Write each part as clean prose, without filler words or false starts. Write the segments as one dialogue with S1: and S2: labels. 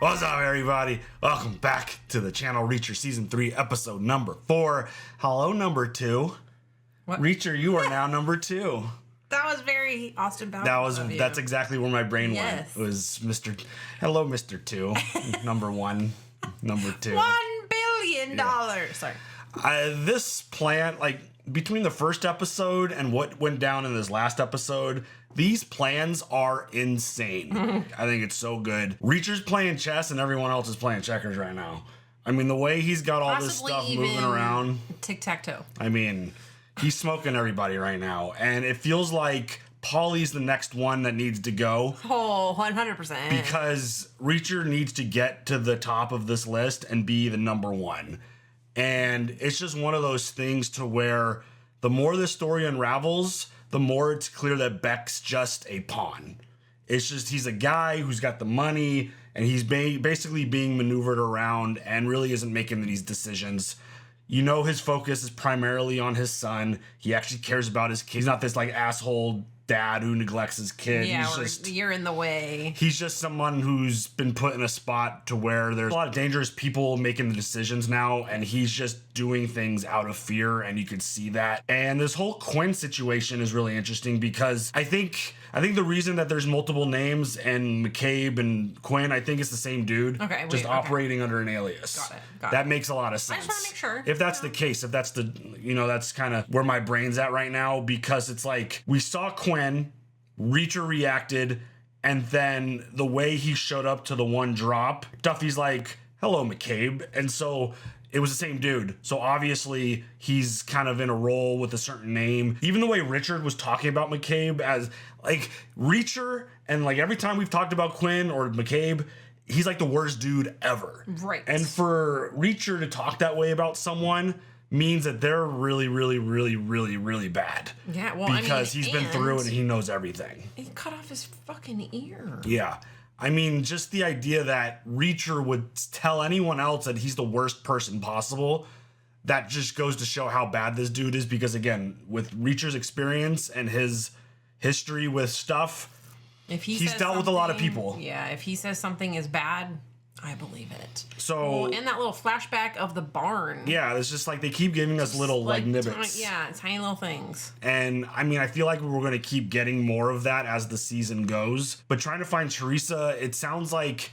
S1: What's up, everybody? Welcome back to the channel, Reacher Season 3, Episode number 4. Hello, number 2.
S2: What?
S1: Reacher, you are now number 2.
S2: That was very Austin Powers.
S1: That's exactly where my brain went.
S2: Yes.
S1: It was Hello, Mr. 2. Number 1, number 2.
S2: $1 billion. Sorry.
S1: This plan, between the first episode and what went down in this last episode, these plans are insane. I think it's so good. Reacher's playing chess and everyone else is playing checkers right now. I mean, the way he's got all this stuff moving around.
S2: Tic-tac-toe.
S1: I mean, he's smoking everybody right now. And it feels like Paulie's the next one that needs to go.
S2: Oh, 100%.
S1: Because Reacher needs to get to the top of this list and be the number 1. And it's just one of those things to where the more this story unravels, the more it's clear that Beck's just a pawn. It's just he's a guy who's got the money and he's basically being maneuvered around and really isn't making these decisions. You know, his focus is primarily on his son. He actually cares about his kid. He's not this asshole dad who neglects his kid.
S2: Yeah, you're in the way.
S1: He's just someone who's been put in a spot to where there's a lot of dangerous people making the decisions now, and he's just doing things out of fear, and you could see that. And this whole Quinn situation is really interesting because I think the reason that there's multiple names and McCabe and Quinn, I think it's the same dude.
S2: Okay,
S1: operating under an alias.
S2: Got it.
S1: That makes a lot of sense.
S2: I just want to make sure.
S1: If that's the case, if that's that's kind of where my brain's at right now, because it's like we saw Quinn, Reacher reacted, and then the way he showed up to the one drop, Duffy's like, hello, McCabe. And so it was the same dude. So obviously he's kind of in a role with a certain name. Even the way Richard was talking about McCabe as Reacher, and every time we've talked about Quinn or McCabe, he's like the worst dude ever.
S2: Right.
S1: And for Reacher to talk that way about someone means that they're really, really, really, really, really bad.
S2: Yeah, well,
S1: because he's been through it and he knows everything.
S2: He cut off his fucking ear.
S1: Yeah. I mean, just the idea that Reacher would tell anyone else that he's the worst person possible, that just goes to show how bad this dude is. Because again, with Reacher's experience and his history with stuff, he's dealt with a lot of people.
S2: Yeah, if he says something is bad, I believe it.
S1: So,
S2: and that little flashback of the barn.
S1: Yeah, it's just they keep giving us little nibbits.
S2: Tiny little things.
S1: And I mean, I feel like we're going to keep getting more of that as the season goes. But trying to find Teresa, it sounds like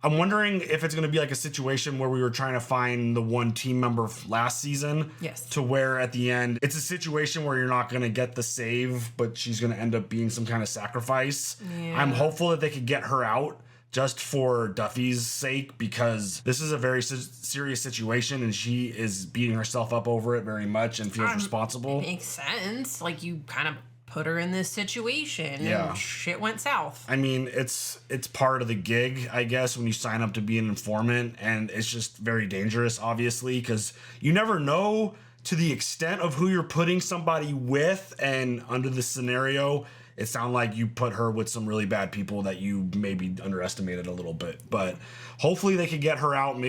S1: I'm wondering if it's going to be a situation where we were trying to find the one team member last season.
S2: Yes.
S1: To where at the end, it's a situation where you're not going to get the save, but she's going to end up being some kind of sacrifice. Yeah. I'm hopeful that they could get her out just for Duffy's sake, because this is a very serious situation and she is beating herself up over it very much and feels responsible.
S2: It makes sense. You kind of put her in this situation and shit went south.
S1: I mean, it's part of the gig, I guess, when you sign up to be an informant, and it's just very dangerous, obviously, because you never know to the extent of who you're putting somebody with. And under the scenario, it sounded like you put her with some really bad people that you maybe underestimated a little bit. But hopefully they could get her out.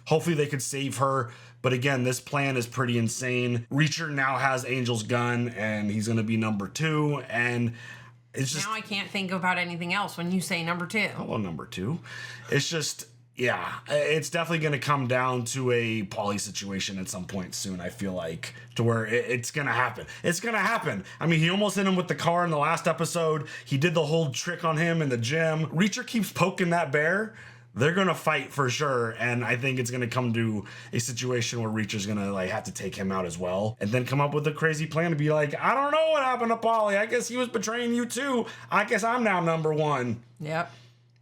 S1: Hopefully they could save her. But again, this plan is pretty insane. Reacher now has Angel's gun, and he's going to be number 2. And it's just...
S2: Now I can't think about anything else when you say number 2.
S1: Hello, number 2. It's just... Yeah, it's definitely going to come down to a Paulie situation at some point soon, I feel like, to where it's going to happen. It's going to happen. I mean, he almost hit him with the car in the last episode. He did the whole trick on him in the gym. Reacher keeps poking that bear. They're going to fight for sure, and I think it's going to come to a situation where Reacher's going to have to take him out as well, and then come up with a crazy plan to be like, I don't know what happened to Paulie. I guess he was betraying you too. I guess I'm now number 1.
S2: Yep.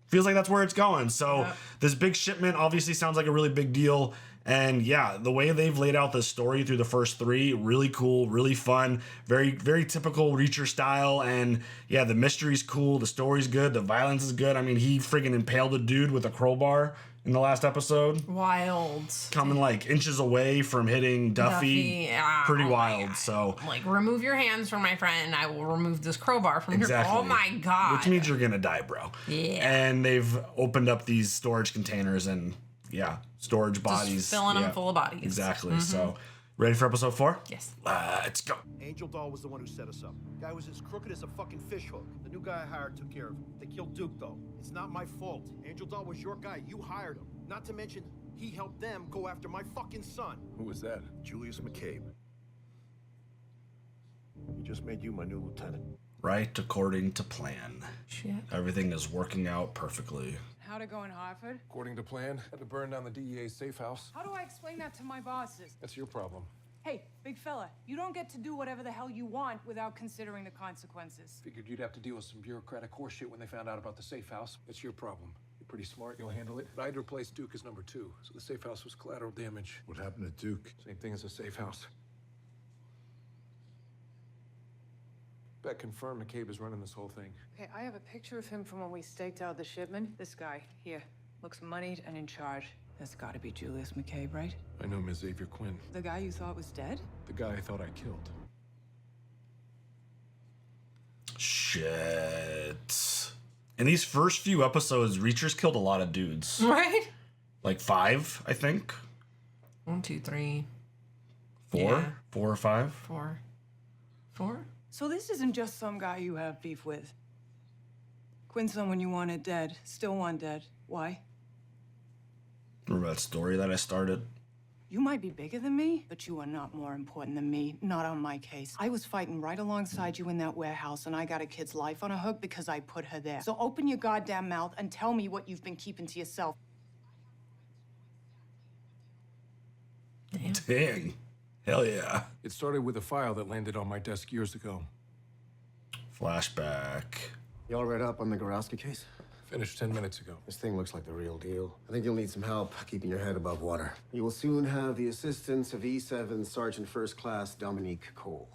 S1: Feels like that's where it's going. So this big shipment obviously sounds like a really big deal. And yeah, the way they've laid out this story through the first 3, really cool, really fun, very, very typical Reacher style. And yeah, the mystery's cool. The story's good. The violence is good. I mean, he friggin' impaled a dude with a crowbar in the last episode.
S2: Wild.
S1: Coming inches away from hitting Duffy. Pretty wild. So
S2: remove your hands from my friend and I will remove this crowbar from your... Oh my God.
S1: Which means you're gonna die, bro.
S2: Yeah.
S1: And they've opened up these storage containers and storage bodies.
S2: Just filling them full of bodies.
S1: Exactly. So Ready for episode 4?
S2: Yes.
S1: Let's go.
S3: Angel Doll was the one who set us up. Guy was as crooked as a fucking fishhook. The new guy I hired took care of him. They killed Duke, though. It's not my fault. Angel Doll was your guy. You hired him. Not to mention, he helped them go after my fucking son.
S4: Who was that?
S3: Julius McCabe. He just made you my new lieutenant.
S1: Right according to plan.
S2: Shit.
S1: Everything is working out perfectly.
S5: How'd it go in Hartford?
S4: According to plan, had to burn down the DEA's safe house.
S5: How do I explain that to my bosses?
S4: That's your problem.
S5: Hey, big fella, you don't get to do whatever the hell you want without considering the consequences.
S4: Figured you'd have to deal with some bureaucratic horseshit when they found out about the safe house. That's your problem. You're pretty smart, you'll handle it. But I'd replace Duke as number 2, so the safe house was collateral damage.
S3: What happened to Duke?
S4: Same thing as a safe house. Beck confirmed McCabe is running this whole thing.
S5: Okay, I have a picture of him from when we staked out the shipment. This guy, here, looks moneyed and in charge. That's gotta be Julius McCabe, right?
S4: I know Ms. Xavier Quinn,
S5: The guy you thought was dead?
S4: the guy I thought I killed.
S1: Shit. In these first few episodes, Reacher's killed a lot of dudes.
S2: Right?
S1: Like 5, I think.
S2: 1, 2, 3,
S1: 4?
S2: Yeah.
S1: 4 or 5?
S2: 4. 4?
S5: So this isn't just some guy you have beef with. Quinn's someone you wanted dead, still want dead. Why?
S1: Remember that story that I started?
S5: You might be bigger than me, but you are not more important than me. Not on my case. I was fighting right alongside you in that warehouse, and I got a kid's life on a hook because I put her there. So open your goddamn mouth and tell me what you've been keeping to yourself.
S1: Dang. Hell yeah.
S4: It started with a file that landed on my desk years ago.
S1: Flashback.
S6: You all read up on the Gorowski case?
S4: Finished 10 minutes ago.
S6: This thing looks like the real deal. I think you'll need some help keeping your head above water. You will soon have the assistance of E7 Sergeant First Class Dominique Cole.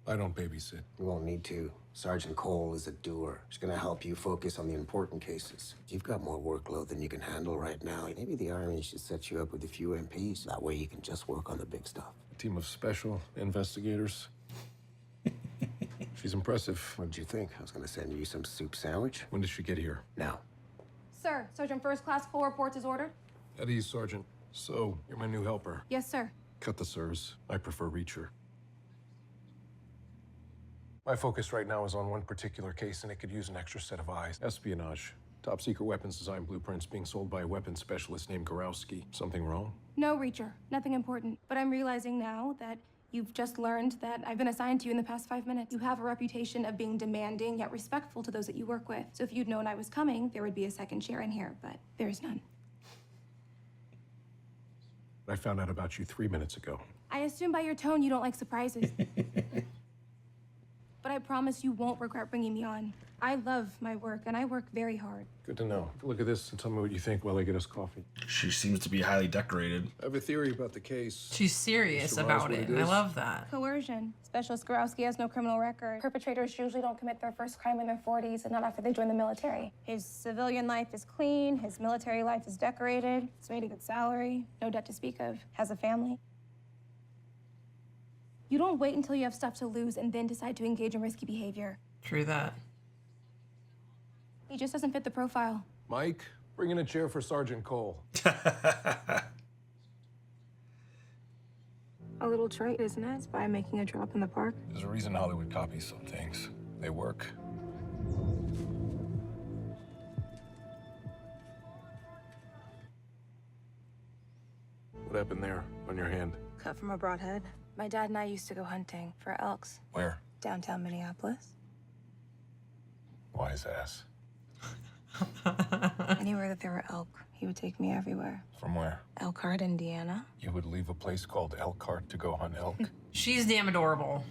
S4: I don't babysit.
S6: You won't need to. Sergeant Cole is a doer. She's gonna help you focus on the important cases. You've got more workload than you can handle right now. Maybe the Army should set you up with a few MPs. That way you can just work on the big stuff.
S4: A team of special investigators. She's impressive.
S6: What did you think? I was gonna send you some soup sandwich.
S4: When did she get here?
S6: Now.
S7: Sir, Sergeant First Class Cole reports is ordered.
S4: At ease, Sergeant. So, you're my new helper.
S7: Yes, sir.
S4: Cut the sirs. I prefer Reacher. My focus right now is on one particular case, and it could use an extra set of eyes. Espionage. Top secret weapons design blueprints being sold by a weapons specialist named Gorowski. Something wrong?
S7: No, Reacher. Nothing important. But I'm realizing now that you've just learned that I've been assigned to you in the past 5 minutes. You have a reputation of being demanding yet respectful to those that you work with. So if you'd known I was coming, there would be a second chair in here, but there is none.
S4: I found out about you 3 minutes ago.
S7: I assume by your tone you don't like surprises. But I promise you won't regret bringing me on. I love my work, and I work very hard.
S4: Good to know. Look at this and tell me what you think while I get us coffee.
S1: She seems to be highly decorated.
S4: I have a theory about the case.
S2: She's serious
S4: Surmise
S2: about
S4: what
S2: it.
S4: it
S2: I
S4: is?
S2: love that.
S7: Coercion. Specialist Gorowski has no criminal record. Perpetrators usually don't commit their first crime in their 40s and not after they join the military. His civilian life is clean. His military life is decorated. He's made a good salary. No debt to speak of. Has a family. You don't wait until you have stuff to lose and then decide to engage in risky behavior.
S2: True that.
S7: He just doesn't fit the profile.
S4: Mike, bring in a chair for Sergeant Cole.
S7: A little trait, isn't it? By making a drop in the park.
S4: There's a reason Hollywood copies some things. They work. What happened there on your hand?
S7: Cut from a broadhead. My dad and I used to go hunting for elks.
S4: Where?
S7: Downtown Minneapolis.
S4: Wise ass.
S7: Anywhere that there were elk, he would take me everywhere.
S4: From where?
S7: Elkhart, Indiana.
S4: You would leave a place called Elkhart to go hunt elk?
S2: She's damn adorable.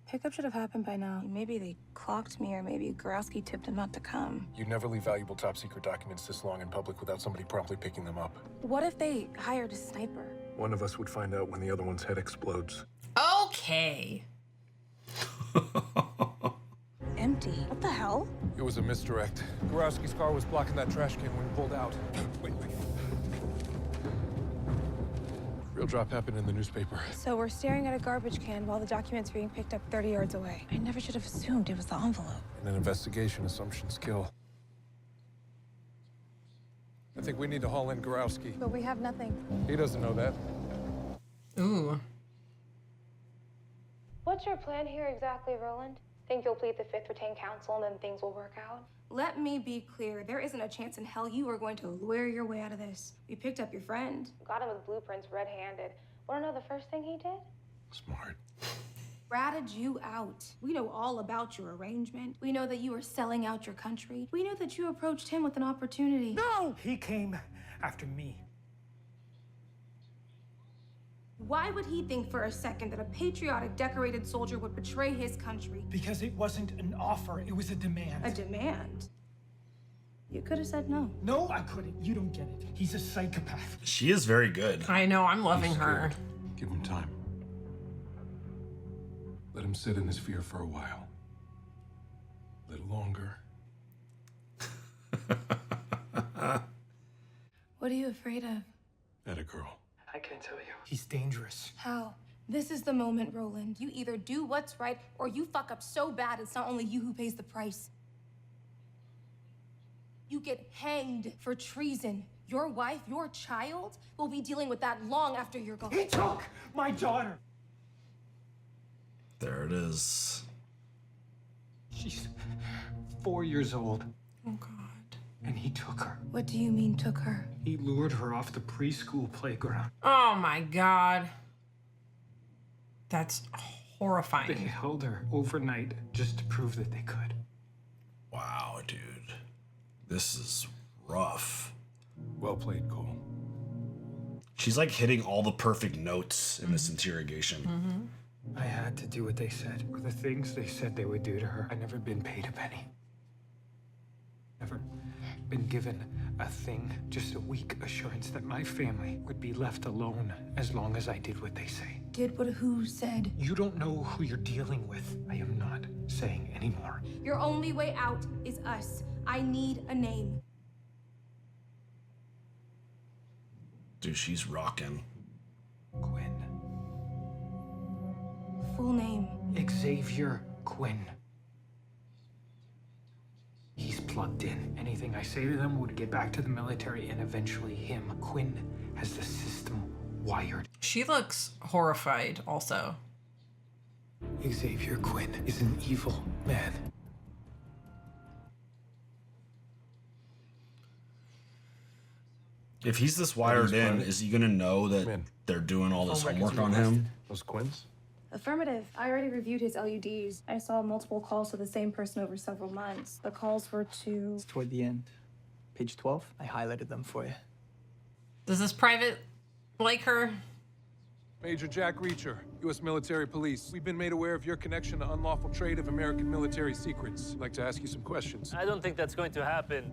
S7: Pickup should have happened by now. Maybe they clocked me, or maybe Gorowski tipped him not to come.
S4: You'd never leave valuable top secret documents this long in public without somebody promptly picking them up.
S7: What if they hired a sniper?
S4: One of us would find out when the other one's head explodes.
S2: Okay.
S7: Empty. What the hell?
S4: It was a misdirect. Gorowski's car was blocking that trash can when he pulled out. Wait. Real drop happened in the newspaper.
S7: So we're staring at a garbage can while the document's being picked up 30 yards away. I never should have assumed it was the envelope.
S4: In an investigation, assumptions kill. I think we need to haul in Gorowski.
S7: But we have nothing.
S4: He doesn't know that.
S2: Ooh.
S7: What's your plan here exactly, Roland? Think you'll plead the Fifth Retained Counsel and then things will work out? Let me be clear. There isn't a chance in hell you are going to lawyer your way out of this. We picked up your friend. Got him with blueprints red-handed. Wanna know the first thing he did?
S4: Smart.
S7: Ratted you out. We know all about your arrangement. We know that you were selling out your country. We know that you approached him with an opportunity.
S8: No! He came after me.
S7: Why would he think for a second that a patriotic, decorated soldier would betray his country?
S8: Because it wasn't an offer, it was a demand.
S7: A demand? You could have said no.
S8: No, I couldn't. You don't get it. He's a psychopath.
S1: She is very good.
S2: I know, I'm loving her.
S4: Give him time. Let him sit in his fear for a while. A little longer.
S7: What are you afraid of?
S4: That a girl.
S8: I can tell you. He's dangerous.
S7: How? This is the moment, Roland. You either do what's right, or you fuck up so bad it's not only you who pays the price. You get hanged for treason. Your wife, your child, will be dealing with that long after you're gone.
S8: He took my daughter.
S1: There it is.
S8: She's 4 years old,
S2: Oh, God.
S8: and he took her.
S7: What do you mean, took her?
S8: He lured her off the preschool playground.
S2: Oh, my God. That's
S8: They
S2: horrifying.
S8: held her overnight just to prove that they could.
S1: Wow, dude. This is rough.
S4: Well played, Cole.
S1: She's like hitting all the perfect notes in this interrogation.
S8: I had to do what they said, or the things they said they would do to her. I'd never been paid a penny. Never been given a thing, just a weak assurance that my family would be left alone as long as I did what they say.
S7: Did what who said?
S8: You don't know who you're dealing with. I am not saying anymore.
S7: Your only way out is us. I need a name.
S1: Dude, she's rocking.
S8: Quinn.
S7: Full name.
S8: Xavier Quinn. He's plugged in. Anything I say to them would get back to the military and eventually him. Quinn has the system wired.
S2: She looks horrified also.
S8: Xavier Quinn is an evil man.
S1: If he's this wired in, is he gonna know that
S4: Man.
S1: they're doing all this
S8: Phone
S1: homework
S8: records
S1: on him?
S8: requested.
S4: Those Quinns?
S7: Affirmative. I already reviewed his LUDs. I saw multiple calls to the same person over several months. The calls were to...
S9: It's toward the end. Page 12. I highlighted them for you.
S2: Does this private like her?
S4: Major Jack Reacher, U.S. Military Police. We've been made aware of your connection to unlawful trade of American military secrets. I'd like to ask you some questions.
S10: I don't think that's going to happen.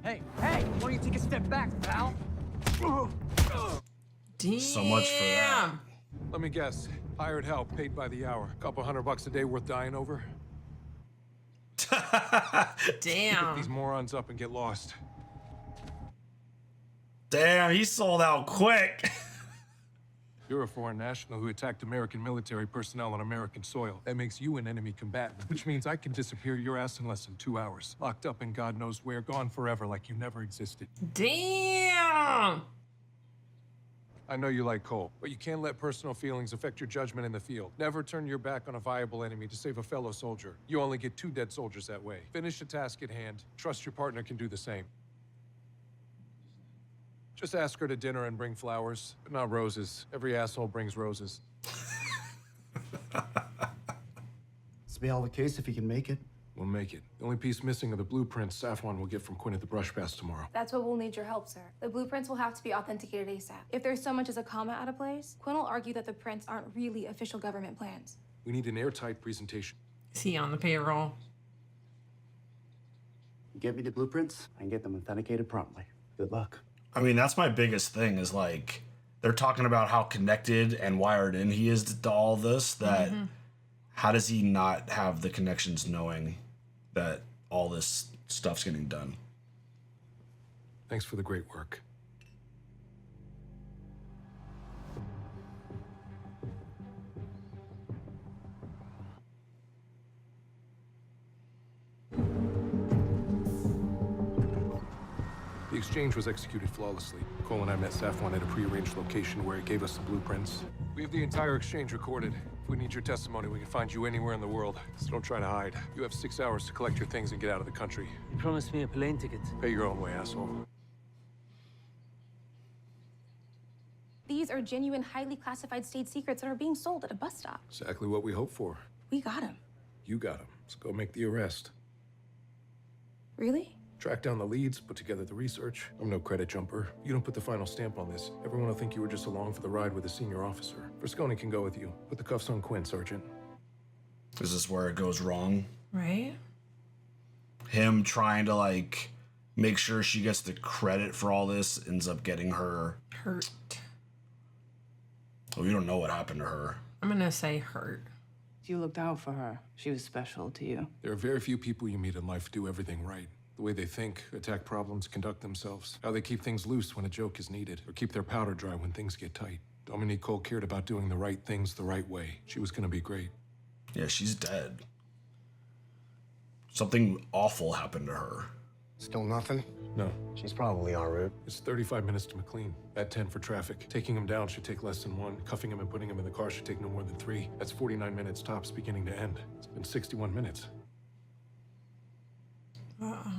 S9: Hey, why don't you take a step back, pal?
S2: Damn.
S1: So much for that.
S4: Let me guess. Hired help, paid by the hour. Couple $100 a day worth dying over? Pick these
S2: Damn.
S4: morons up and get lost.
S1: Damn, he sold out quick.
S4: You're a foreign national who attacked American military personnel on American soil. That makes you an enemy combatant, which means I can disappear your ass in less than 2 hours. Locked up in God knows where, gone forever like you never existed.
S2: Damn.
S4: I know you like Cole, but you can't let personal feelings affect your judgment in the field. Never turn your back on a viable enemy to save a fellow soldier. You only get 2 dead soldiers that way. Finish the task at hand. Trust your partner can do the same. Just ask her to dinner and bring flowers, but not roses. Every asshole brings roses.
S11: This will be all the case if he can make it.
S4: We'll make it. The only piece missing are the blueprints Safwan will get from Quinn at the brush pass tomorrow.
S7: That's what we'll need your help, sir. The blueprints will have to be authenticated ASAP. If there's so much as a comma out of place, Quinn will argue that the prints aren't really official government plans.
S4: We need an airtight presentation.
S2: Is he on the payroll?
S11: You get me the blueprints, I can get them authenticated promptly. Good luck.
S1: I mean, that's my biggest thing is like, they're talking about how connected and wired in he is to all this, that how does he not have the connections knowing that all this stuff's getting done?
S4: Thanks for the great work. The exchange was executed flawlessly. Cole and I met Safwan at a prearranged location where he gave us the blueprints. We have the entire exchange recorded. If we need your testimony, we can find you anywhere in the world. So don't try to hide. You have 6 hours to collect your things and get out of the country.
S10: You promised me a plane ticket.
S4: Pay your own way, asshole.
S7: These are genuine, highly classified state secrets that are being sold at a bus stop.
S4: Exactly what we hoped for.
S7: We got him.
S4: You got him. So go make the arrest.
S7: Really?
S4: Track down the leads, put together the research. I'm no credit jumper. You don't put the final stamp on this. Everyone will think you were just along for the ride with a senior officer. Frisconi can go with you. Put the cuffs on Quinn, Sergeant.
S1: Is this where it goes wrong?
S2: Right?
S1: Him trying to, like, make sure she gets the credit for all this ends up getting her...
S2: Hurt.
S1: Oh, you don't know what happened to her.
S2: I'm gonna say hurt.
S5: You looked out for her. She was special to you.
S4: There are very few people you meet in life who do everything right. The way they think, attack problems, conduct themselves. How they keep things loose when a joke is needed, or keep their powder dry when things get tight. Dominique Cole cared about doing the right things the right way. She was gonna be great.
S1: Yeah, she's dead. Something awful happened to her.
S6: Still nothing?
S4: No.
S6: She's probably en route.
S4: It's 35 minutes to McLean. At 10 for traffic. Taking him down should take less than 1. Cuffing him and putting him in the car should take no more than 3. That's 49 minutes tops, beginning to end. It's been 61 minutes.
S2: Uh-oh.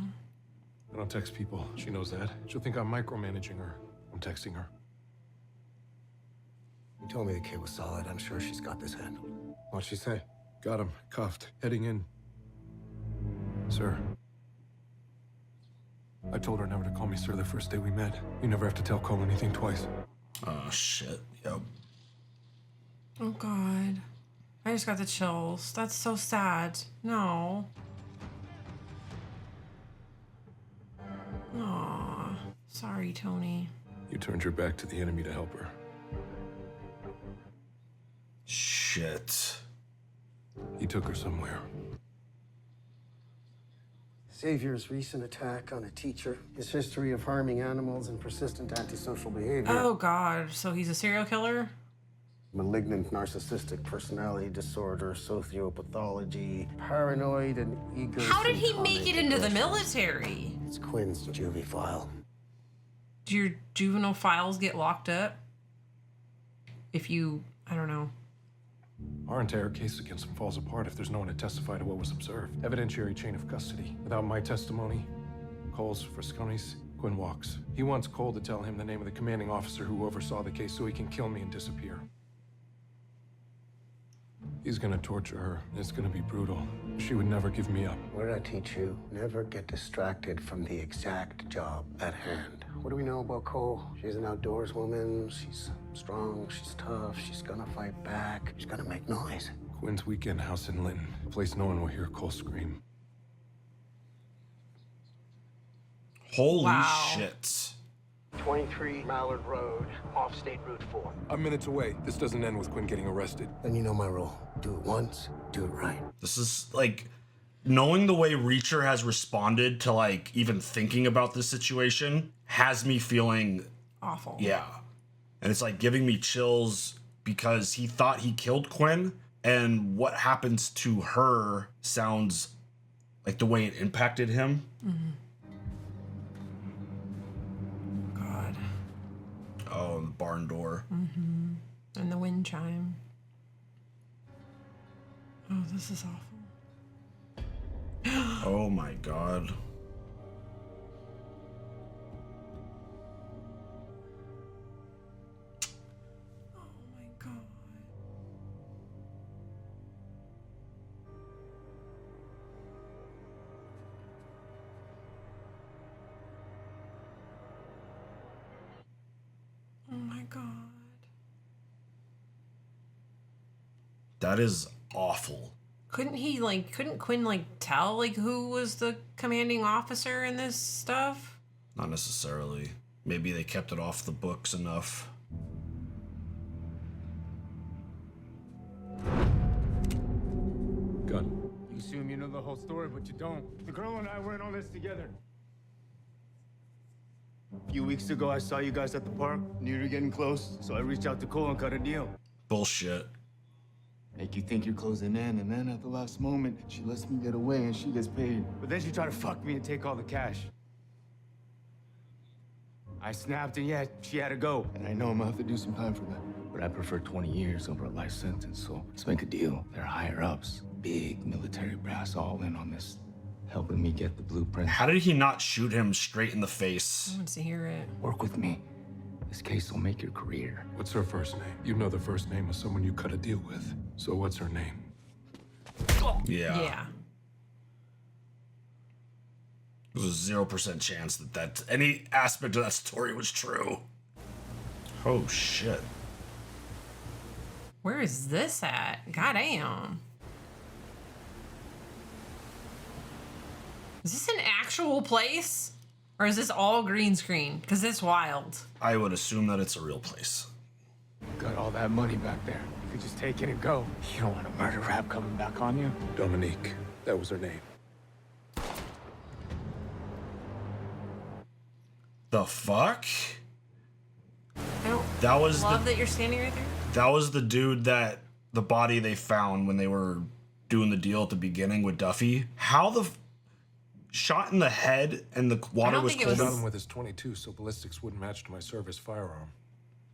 S4: I don't text people. She knows that. She'll think I'm micromanaging her. I'm texting her.
S6: You told me the kid was solid. I'm sure she's got this handled. What'd she say?
S4: Got him. Cuffed. Heading in. Sir. I told her never to call me sir the first day we met. You never have to tell Cole anything twice.
S1: Oh, shit. Yep.
S2: Oh, God. I just got the chills. That's so sad. No. Aw. Sorry, Tony.
S4: You turned your back to the enemy to help her.
S1: Shit.
S4: He took her somewhere.
S6: Xavier's recent attack on a teacher, his history of harming animals and persistent antisocial behavior.
S2: Oh, God. So he's a serial killer?
S6: Malignant narcissistic personality disorder, sociopathology, paranoid and eager.
S2: How did he make it into the military?
S6: It's Quinn's juvie file.
S2: Do your juvenile files get locked up? If you, I don't know.
S4: Our entire case against him falls apart if there's no one to testify to what was observed. Evidentiary chain of custody. Without my testimony, Cole's, Frisconi's, Quinn walks. He wants Cole to tell him the name of the commanding officer who oversaw the case so he can kill me and disappear. He's gonna torture her, and it's gonna be brutal. She would never give me up.
S6: What did I teach you? Never get distracted from the exact job at hand. What do we know about Cole? She's an outdoors woman. She's strong, she's tough, she's gonna fight back. She's gonna make noise.
S4: Quinn's weekend house in Linton, a place no one will hear Cole scream.
S1: Holy shit.
S11: 23 Mallard Road, off State Route 4.
S4: I'm minutes away. This doesn't end with Quinn getting arrested.
S6: Then you know my rule. Do it once, do it right.
S1: This is like knowing the way Reacher has responded to like even thinking about this situation has me feeling
S2: awful.
S1: Yeah. And it's like giving me chills because he thought he killed Quinn, and what happens to her sounds like the way it impacted him.
S2: Mm-hmm. God.
S1: Oh, and the barn door.
S2: Mm-hmm. And the wind chime. Oh, this is awful.
S1: Oh my God.
S2: Oh my God.
S1: That is awful.
S2: Couldn't Quinn like tell like who was the commanding officer in this stuff?
S1: Not necessarily. Maybe they kept it off the books enough.
S4: Gun.
S8: You assume you know the whole story, but you don't. The girl and I were in all this together. A few weeks ago, I saw you guys at the park. Knew you were getting close, so I reached out to Cole and cut a deal.
S1: Bullshit.
S8: Make you think you're closing in, and then at the last moment, she lets me get away and she gets paid. But then she tried to fuck me and take all the cash. I snapped, and yeah, she had to go. And I know I'm gonna have to do some time for that.
S10: but I prefer 20 years over a life sentence, so let's make a deal. They're higher ups, big military brass all in on this, helping me get the blueprint.
S1: How did he not shoot him straight in the face?
S2: I want to hear it.
S10: Work with me. This case will make your career.
S4: What's her first name? You know the first name of someone you cut a deal with. So what's her name?
S1: Yeah.
S2: Yeah.
S1: There's a 0% chance that any aspect of that story was true. Oh, shit.
S2: Where is this at? Goddamn. Is this an actual place? Or is this all green screen? Because it's wild.
S1: I would assume that it's a real place.
S10: Got all that money back there. You could just take it and go. You don't want a murder rap coming back on you.
S4: Dominique. That was her name.
S1: The fuck?
S2: I don't
S1: That was
S2: love that you're standing right there.
S1: That was the dude that the body they found when they were doing the deal at the beginning with Duffy. How the shot in the head and the water was cold.
S4: Shot him with his .22, so ballistics wouldn't match to my service firearm.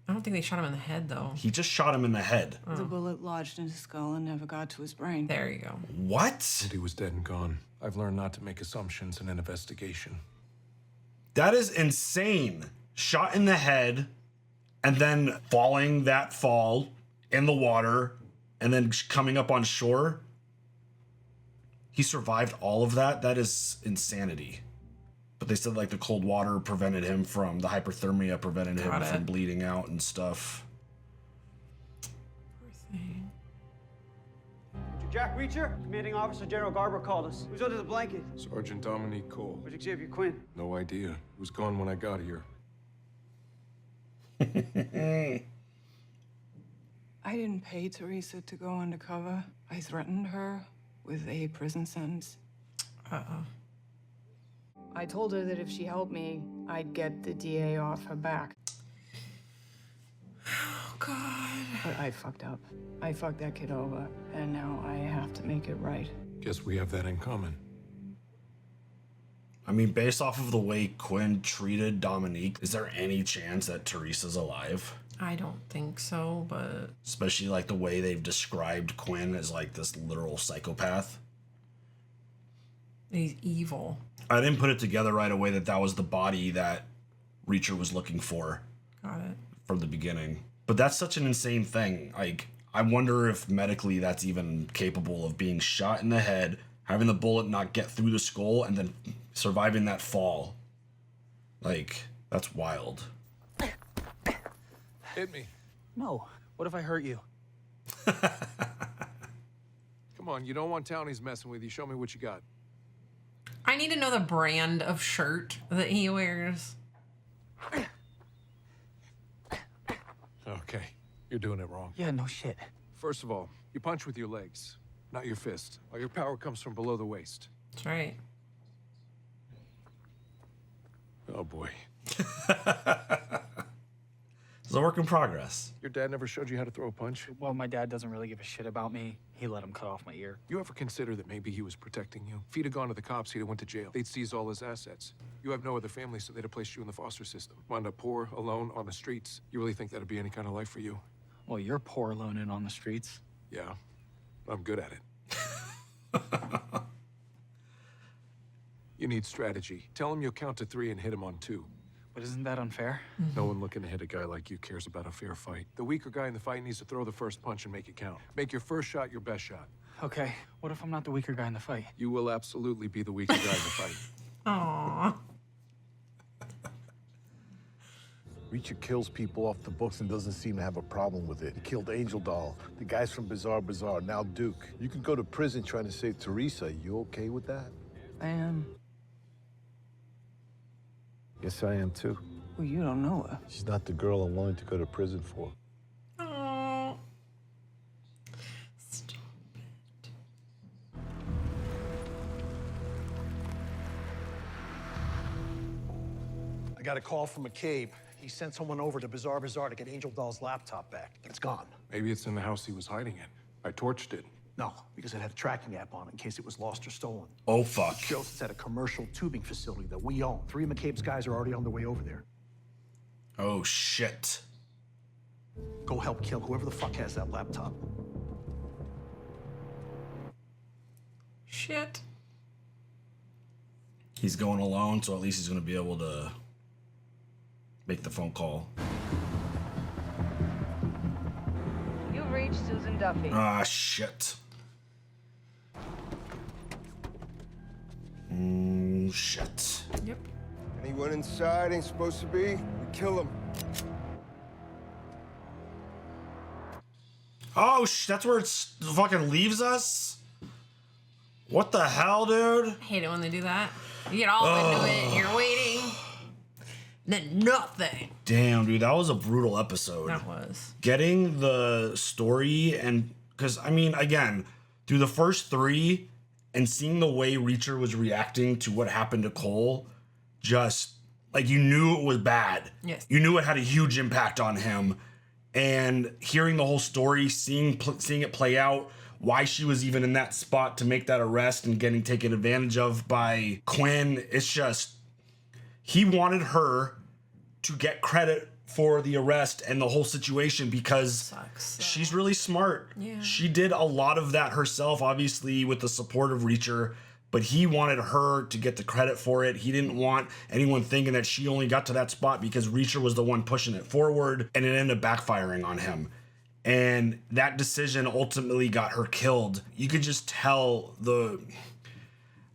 S2: I don't think they shot him in the head, though.
S1: He just shot him in the head.
S5: The bullet lodged in his skull and never got to his brain.
S2: There you go.
S1: What?
S4: And he was dead and gone. I've learned not to make assumptions in an investigation.
S1: That is insane. Shot in the head and then falling that fall in the water and then coming up on shore. He survived all of that. That is insanity. But they said like the cold water prevented him from, the hypothermia prevented him from bleeding out and stuff.
S2: Poor thing.
S12: Jack Reacher, Commanding Officer General Garber called us. Who's under the blanket?
S4: Sergeant Dominique Cole.
S12: Where's Xavier Quinn?
S4: No idea. He was gone when I got here.
S5: I didn't pay Teresa to go undercover. I threatened her with a prison sentence.
S2: Uh-oh.
S5: I told her that if she helped me, I'd get the DA off her back.
S2: Oh, God.
S5: But I fucked up. I fucked that kid over, and now I have to make it right.
S4: Guess we have that in common.
S1: I mean, based off of the way Quinn treated Dominique, is there any chance that Teresa's alive?
S2: I don't think so, but...
S1: Especially like the way they've described Quinn as like this literal psychopath.
S2: He's evil.
S1: I didn't put it together right away that that was the body that Reacher was looking for.
S2: Got it.
S1: From the beginning. But that's such an insane thing. Like, I wonder if medically that's even capable of being shot in the head, having the bullet not get through the skull, and then surviving that fall. Like, that's wild.
S4: Hit me.
S11: No. What if I hurt you?
S4: Come on, you don't want townies messing with you. Show me what you got.
S2: I need to know the brand of shirt that he wears.
S4: Okay, you're doing it wrong.
S11: Yeah, no shit.
S4: First of all, you punch with your legs, not your fist. All your power comes from below the waist.
S2: That's right.
S4: Oh, boy.
S1: It's a work in progress.
S4: Your dad never showed you how to throw a punch?
S11: Well, my dad doesn't really give a shit about me. He let him cut off my ear.
S4: You ever consider that maybe he was protecting you? If he'd have gone to the cops, he'd have went to jail. They'd seize all his assets. You have no other family, so they'd have placed you in the foster system. Wound up poor, alone, on the streets. You really think that'd be any kind of life for you?
S11: Well, you're poor, alone, and on the streets.
S4: Yeah, I'm good at it. You need strategy. Tell him you'll count to 3 and hit him on 2.
S11: But isn't that unfair?
S4: No one looking to hit a guy like you cares about a fair fight. The weaker guy in the fight needs to throw the first punch and make it count. Make your first shot your best shot.
S11: Okay, what if I'm not the weaker guy in the fight?
S4: You will absolutely be the weaker guy in the fight.
S2: Aww.
S13: Reacher kills people off the books and doesn't seem to have a problem with it. He killed Angel Doll, the guys from Bizarre Bazaar, now Duke. You can go to prison trying to save Teresa. You okay with that?
S5: I am.
S13: Yes, I am too.
S5: Well, you don't know her.
S13: She's not the girl I'm willing to go to prison for.
S2: Aww. Stop it.
S3: I got a call from McCabe. He sent someone over to Bizarre Bazaar to get Angel Doll's laptop back, but it's gone.
S4: Maybe it's in the house he was hiding in. I torched it.
S3: No, because it had a tracking app on it in case it was lost or stolen.
S1: Oh, fuck.
S3: It shows it's at a commercial tubing facility that we own. 3 of McCabe's guys are already on their way over there.
S1: Oh, shit.
S14: Go help kill whoever the fuck has that laptop.
S2: Shit.
S1: He's going alone, so at least he's going to be able to make the phone call.
S15: You've reached Susan Duffy.
S1: Ah, shit. Shit.
S2: Yep.
S16: Anyone inside ain't supposed to be, we kill him.
S1: Oh, that's where it fucking leaves us? What the hell, dude?
S2: I hate it when they do that. You get all into it, you're waiting. Then nothing.
S1: Damn, dude, that was a brutal episode.
S2: That was.
S1: Getting the story and... Because, I mean, again, through the first 3 and seeing the way Reacher was reacting to what happened to Cole, just... Like, you knew it was bad.
S2: Yes.
S1: You knew it had a huge impact on him. And hearing the whole story, seeing it play out, why she was even in that spot to make that arrest and getting taken advantage of by Quinn, it's just... He wanted her to get credit for the arrest and the whole situation because she's really smart.
S2: Yeah.
S1: She did a lot of that herself, obviously with the support of Reacher, but he wanted her to get the credit for it. He didn't want anyone thinking that she only got to that spot because Reacher was the one pushing it forward, and it ended up backfiring on him. And that decision ultimately got her killed. You could just tell the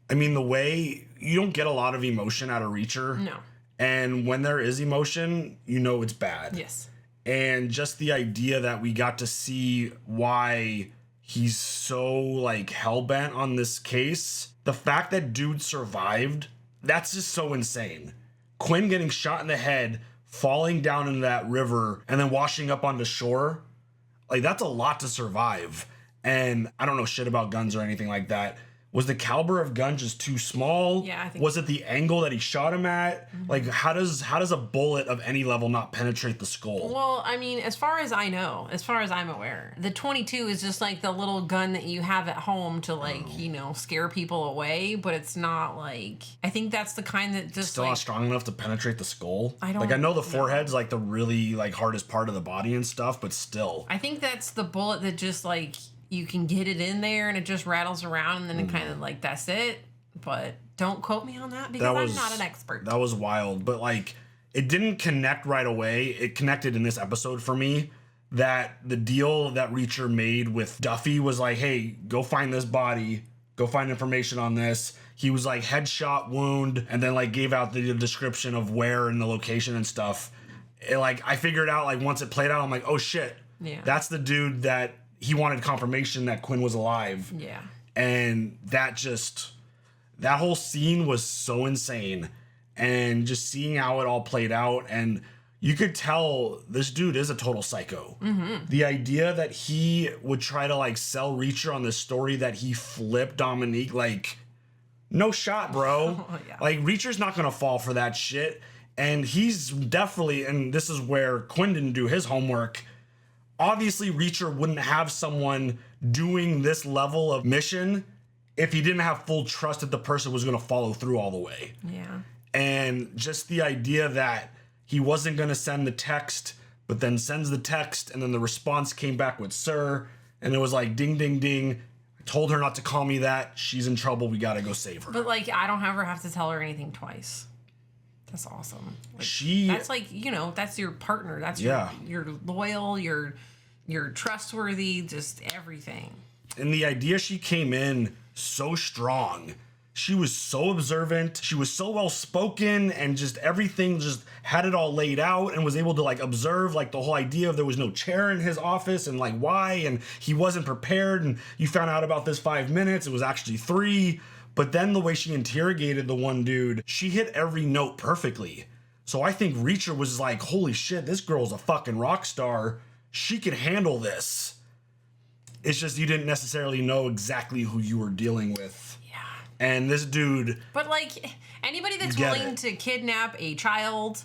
S1: way you don't get a lot of emotion out of Reacher.
S2: No.
S1: And when there is emotion, you know it's bad.
S2: Yes.
S1: And just the idea that we got to see why he's so like hell-bent on this case. The fact that dude survived, that's just so insane. Quinn getting shot in the head, falling down into that river, and then washing up on the shore. Like, that's a lot to survive. And I don't know shit about guns or anything like that. Was the caliber of gun just too small?
S2: Yeah, I think
S1: Was it the angle that he shot him at? Mm-hmm. Like, how does a bullet of any level not penetrate the skull?
S2: Well, I mean, as far as I know, as far as I'm aware, the 22 is just like the little gun that you have at home to like, scare people away, but it's not like, I think that's the kind that just
S1: Still
S2: like,
S1: not strong enough to penetrate the skull?
S2: I don't
S1: Like, I know the
S2: know.
S1: forehead's like the really like hardest part of the body and stuff, but still.
S2: I think that's the bullet that just like, you can get it in there and it just rattles around and then it kind of like, that's it. But don't quote me on that because I'm not an expert.
S1: That was wild. But like, it didn't connect right away. It connected in this episode for me that the deal that Reacher made with Duffy was like, hey, go find this body, go find information on this. He was like headshot wound and then like gave out the description of where and the location and stuff. It, like, I figured out like once it played out, I'm like, oh shit.
S2: Yeah.
S1: That's the dude that he wanted confirmation that Quinn was alive.
S2: Yeah.
S1: And that whole scene was so insane. And just seeing how it all played out, and you could tell this dude is a total psycho.
S2: Mm-hmm.
S1: The idea that he would try to like sell Reacher on this story that he flipped Dominique, like, no shot, bro.
S2: Yeah.
S1: Like, Reacher's not gonna fall for that shit. And he's definitely, and this is where Quinn didn't do his homework. Obviously, Reacher wouldn't have someone doing this level of mission if he didn't have full trust that the person was going to follow through all the way.
S2: Yeah.
S1: And just the idea that he wasn't going to send the text, but then sends the text, and then the response came back with "sir," and it was like, ding, ding, ding. I told her not to call me that. She's in trouble. We got to go save her.
S2: But like, I don't ever have to tell her anything twice. That's awesome. Like, that's like, that's your partner. That's you're loyal, you're trustworthy, just everything.
S1: And the idea, she came in so strong. She was so observant. She was so well spoken, and just everything just had it all laid out, and was able to like observe like the whole idea of there was no chair in his office and like why, and he wasn't prepared, and you found out about this 5 minutes. It was actually 3. But then the way she interrogated the one dude, she hit every note perfectly. So I think Reacher was like, holy shit, this girl's a fucking rock star. She could handle this. It's just you didn't necessarily know exactly who you were dealing with.
S2: Yeah.
S1: And this dude...
S2: But like, anybody that's willing to kidnap a child,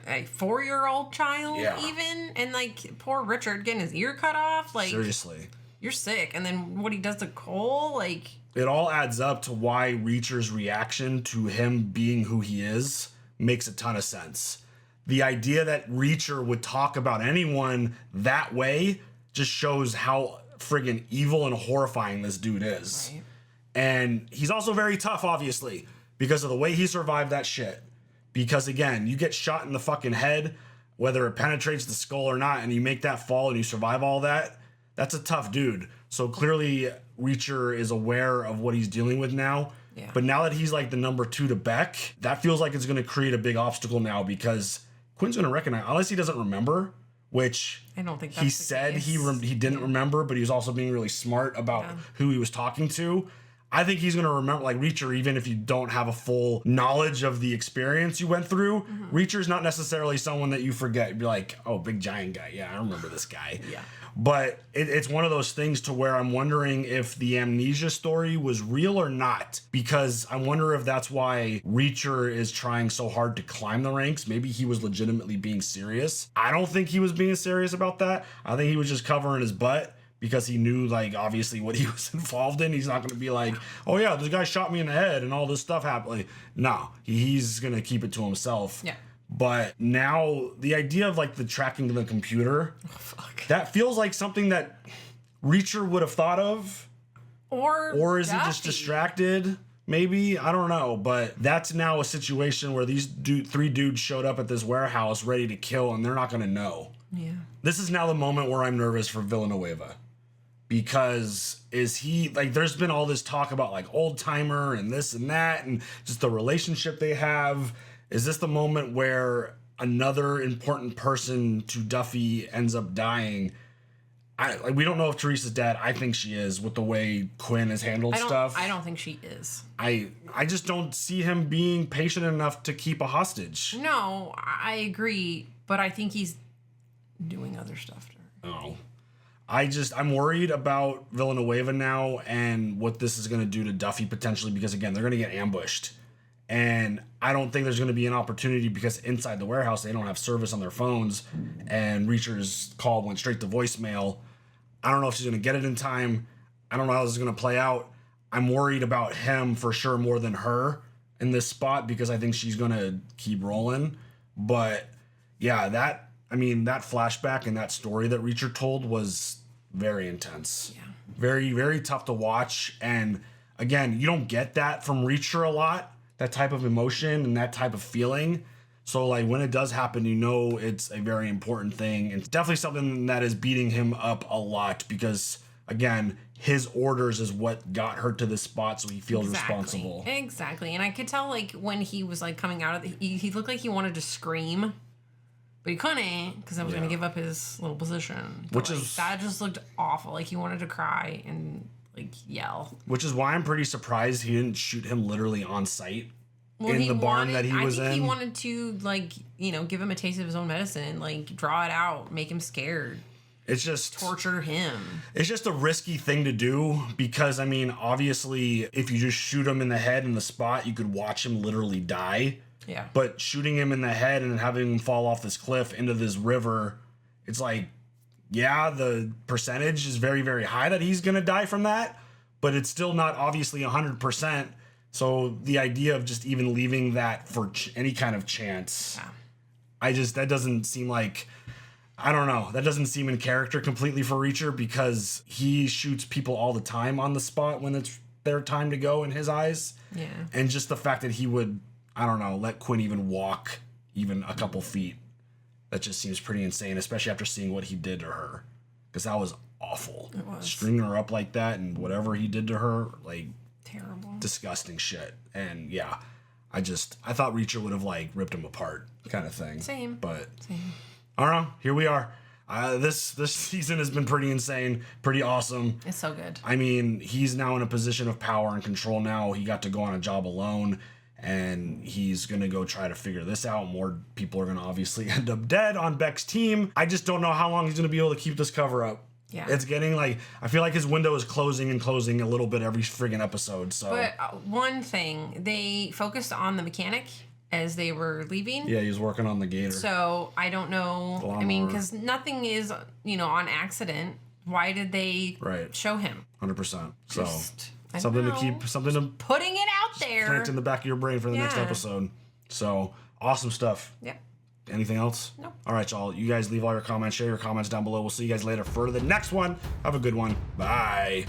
S2: a 4-year-old child even, and like poor Richard getting his ear cut off, like...
S1: Seriously.
S2: You're sick. And then what he does to Cole, like...
S1: It all adds up to why Reacher's reaction to him being who he is makes a ton of sense. the idea that Reacher would talk about anyone that way just shows how friggin' evil and horrifying this dude is. Right. And he's also very tough, obviously, because of the way he survived that shit. Because again, you get shot in the fucking head, whether it penetrates the skull or not, and you make that fall and you survive all that, that's a tough dude. So clearly Reacher is aware of what he's dealing with now. Yeah. But now that he's like the number 2 to Beck, that feels like it's going to create a big obstacle now, because Quinn's going to recognize, unless he doesn't remember, which
S2: I don't think
S1: he said he didn't remember, but he was also being really smart about who he was talking to. I think he's going to remember, like Reacher, even if you don't have a full knowledge of the experience you went through, Reacher's not necessarily someone that you forget. You'd be like, oh, big giant guy. Yeah, I remember this guy. Yeah. But it's one of those things to where I'm wondering if the amnesia story was real or not, because I wonder if that's why Reacher is trying so hard to climb the ranks. Maybe he was legitimately being serious. I don't think he was being serious about that. I think he was just covering his butt, because he knew, like, obviously what he was involved in. He's not going to be like, oh yeah, this guy shot me in the head and all this stuff happened. Like, no, he's going to keep it to himself. Yeah. But now the idea of like the tracking of the computer, that feels like something that Reacher would have thought of. Or is he just distracted? Maybe, I don't know, but that's now a situation where these 3 dudes showed up at this warehouse ready to kill, and they're not going to know. Yeah. This is now the moment where I'm nervous for Villanueva. Because is he, like, there's been all this talk about like old timer and this and that and just the relationship they have. Is this the moment where another important person to Duffy ends up dying? We don't know if Teresa's dead. I think she is, with the way Quinn has handled stuff.
S2: I don't think she is.
S1: I just don't see him being patient enough to keep a hostage.
S2: No, I agree, but I think he's doing other stuff to her.
S1: Oh. I'm worried about Villanueva now and what this is going to do to Duffy potentially, because again, they're going to get ambushed. And I don't think there's going to be an opportunity, because inside the warehouse, they don't have service on their phones, and Reacher's call went straight to voicemail. I don't know if she's going to get it in time. I don't know how this is going to play out. I'm worried about him for sure more than her in this spot, because I think she's going to keep rolling. But yeah, that flashback and that story that Reacher told was very intense. Yeah. Very, very tough to watch. And again, you don't get that from Reacher a lot, that type of emotion and that type of feeling. So like when it does happen, you know it's a very important thing. And it's definitely something that is beating him up a lot, because again, his orders is what got her to this spot, so he feels responsible.
S2: Exactly. And I could tell, like, when he was like coming out of he looked like he wanted to scream, but he couldn't, because I was going to give up his little position. But that just looked awful. Like he wanted to cry and like yell.
S1: Which is why I'm pretty surprised he didn't shoot him literally on sight in the barn that he was in. I think
S2: he wanted to, like, you know, give him a taste of his own medicine, like draw it out, make him scared.
S1: It's just
S2: torture him.
S1: It's just a risky thing to do, because I mean, obviously, if you just shoot him in the head in the spot, you could watch him literally die. Yeah. But shooting him in the head and having him fall off this cliff into this river, it's like, yeah, the percentage is very, very high that he's going to die from that, but it's still not obviously 100%. So the idea of just even leaving that for any kind of chance, that doesn't seem like, I don't know, that doesn't seem in character completely for Reacher, because he shoots people all the time on the spot when it's their time to go in his eyes. Yeah. And just the fact that he would, I don't know, let Quinn even walk even a couple feet, that just seems pretty insane, especially after seeing what he did to her, because that was awful. It was. Stringing her up like that and whatever he did to her, like,
S2: terrible,
S1: disgusting shit. And yeah, I thought Reacher would have like ripped him apart, kind of thing.
S2: Same.
S1: But I don't know. Here we are. This season has been pretty insane, pretty awesome.
S2: It's so good.
S1: I mean, he's now in a position of power and control now. He got to go on a job alone, and he's going to go try to figure this out. More people are going to obviously end up dead on Beck's team. I just don't know how long he's going to be able to keep this cover up. Yeah. It's getting like, I feel like his window is closing and closing a little bit every friggin' episode. So.
S2: But one thing, they focused on the mechanic as they were leaving.
S1: Yeah, he was working on the gator.
S2: So I don't know. I mean, because nothing is, on accident. Why did they show him?
S1: 100%. So something to
S2: putting it out there.
S1: Plant in the back of your brain for the next episode. So awesome stuff.
S2: Yep.
S1: Anything else?
S2: No.
S1: All right, y'all. You guys leave all your comments, share your comments down below. We'll see you guys later for the next one. Have a good one. Bye.